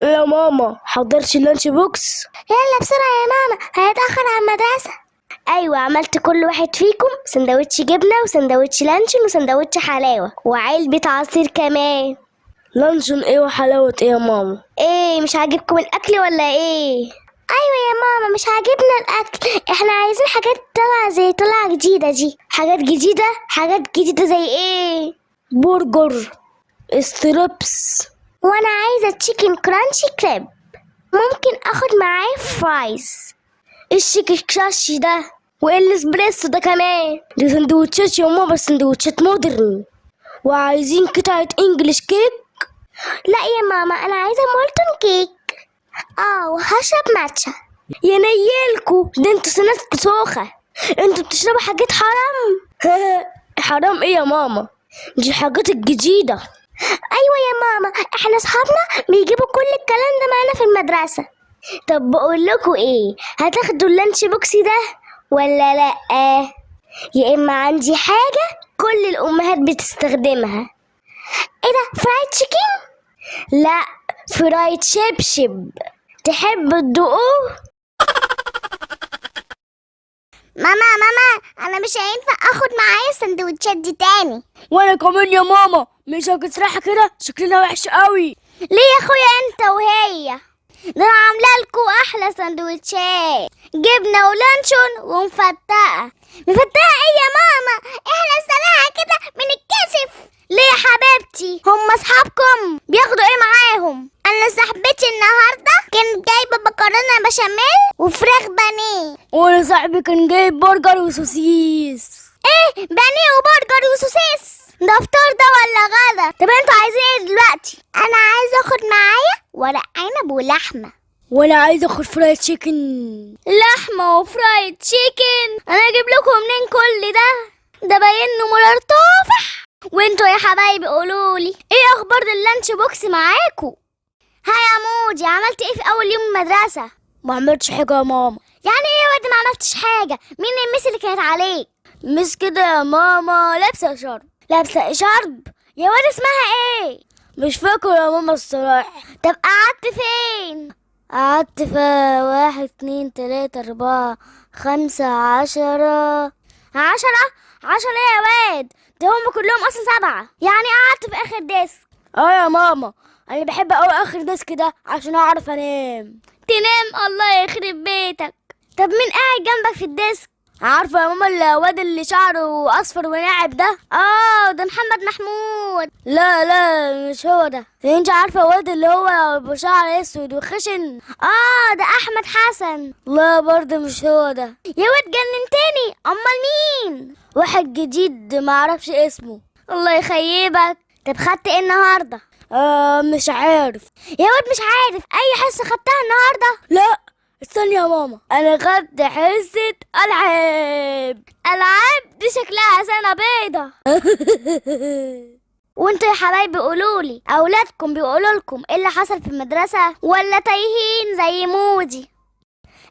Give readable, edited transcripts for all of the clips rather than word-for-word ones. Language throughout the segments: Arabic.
يا ماما حضرتش اللانش بوكس؟ يلا بسرعة يا ماما، هيتأخر على المدرسة. ايوه، عملت كل واحد فيكم سندوتش جبنة وسندوتش لانشون وسندوتش حلاوة وعلبة عصير كمان. لانشون ايه وحلاوة ايه يا ماما؟ ايه، مش عاجبكم الاكل ولا ايه؟ ايوه يا ماما، مش عاجبنا الاكل، احنا عايزين حاجات طالعة زي طالعة جديدة دي. حاجات جديدة؟ حاجات جديدة زي ايه؟ برجر، ستريبس. وانا عايزة تشيكن كرانشي كريب. ممكن اخد معاه فرايز. الشيك كراشي ده والاسبريسو ده كمان. دي سندوتشات يا ماما، سندوتشات مودرن. وعايزين قطعة انجليش كيك. لا يا ماما، انا عايزة مولتون كيك. وهشرب ماتشا. يا نيالكو، ده انتوا سنتكوا سوخة. انتوا بتشربوا حاجات حرام. حرام ايه يا ماما؟ دي حاجات الجديدة. ايوه يا ماما، احنا اصحابنا بيجيبوا كل الكلام ده معانا في المدرسة. طب بقول لكم ايه، هتاخدوا اللانش بوكس ده ولا لا؟ يا اما عندي حاجة كل الامهات بتستخدمها. ايه ده، فرايد تشيكن؟ لا، فرايد شبشب. تحب تدوقوه؟ ماما، انا مش هينفع اخد معايا السندوتشات دي تاني. وانا كمان يا ماما، مش هتسرح كده، شكلنا وحش قوي. ليه يا اخويا انت وهي؟ ده انا عامله لكم احلى سندوتشات، جبنه ولانشون ومفتقه. مفتقه ايه يا ماما؟ احنا الصراحه كده بنتكسف. ليه يا حبيبتي؟ هم اصحابكم بياخدوا ايه معاهم؟ انا صاحبتي النهارده كانت جايبه مكرونه بشاميل وفراخ بانيه. وانا صاحبي كان جايب برجر وسوسيس. ايه، بانيه وبرجر وسوسيس؟ ده فطار ده ولا غدا؟ طب انتوا عايزين ايه دلوقتي؟ انا عايزه اخد معايا ورق عنب ولحمه. وانا عايزه اخد فرايد تشيكن. لحمه وفرايد تشيكن؟ انا اجيب لكم منين كل ده باين انه مرار طافح. وانتوا يا حبايبي قولولي ايه اخبار اللانش بوكس معاكو؟ ها يا مودي، عملت ايه في اول يوم المدرسه؟ ما عملتش حاجه يا ماما. يعني ايه يا واد ما عملتش حاجه؟ مين المس اللي كانت عليك؟ مش كده يا ماما، لابسه شرب. لابسه شرب؟ يا واد اسمها ايه؟ مش فاكر يا ماما الصراحه. طب قعدت فين؟ قعدت في 1 2 3 4 5 10. 10 ايه يا واد؟ ده هم كلهم اصلا 7. يعني قعدت في اخر ديسك؟ يا ماما، انا بحب اوي اخر ديسك ده عشان اعرف انام. تنام؟ الله يخرب بيتك. طب مين قاعد جنبك في الديسك؟ عارفه يا ماما الواد اللي شعره اصفر وناعم ده؟ ده محمد محمود. لا مش هو ده. انت عارفه الواد اللي هو بشعر اسود وخشن؟ ده احمد حسن. لا برضه مش هو ده. يا واد جننتني، امال مين؟ واحد جديد معرفش اسمه. الله يخيبك. طب خدت ايه النهارده؟ مش عارف. يا واد مش عارف اي حصه خدتها النهارده؟ لا استني يا ماما، انا خدت حصه العاب. العاب؟ دي شكلها سنه بيضه. وانتوا يا حبايبي قولولي، اولادكم بيقولوا لكم ايه اللي حصل في المدرسه ولا تايهين زي مودي؟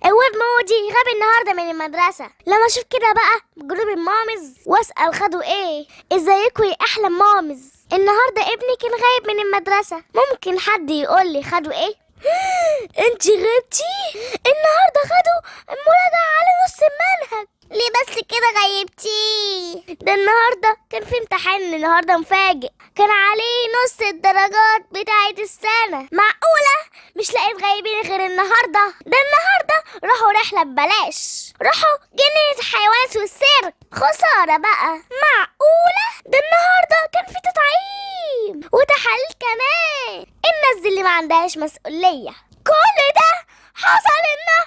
الواد مودي غاب النهارده من المدرسه. لما اشوف كده بقى جروب المامز واسال خدوا ايه. ازيكم يا احلى مامز؟ النهارده ابني كان غايب من المدرسه، ممكن حد يقول لي خدوا ايه؟ انتي غبتي؟ النهارده خدوا مراجعه على نص المنهج. ليه بس كده غيبتي؟ ده النهارده كان في امتحان النهارده مفاجئ، كان عليه نص الدرجات بتاعه السنه. معقوله مش لقيت غايبين غير النهارده؟ ده النهارده راحوا رحله ببلاش، راحوا جنينه الحيوانات والسيرك. خساره بقى. معقوله ده النهارده كان في تطعيم وتحاليل كمان. الناس دي اللي ما عندهاش مسؤوليه. كل ده حصل النهارده.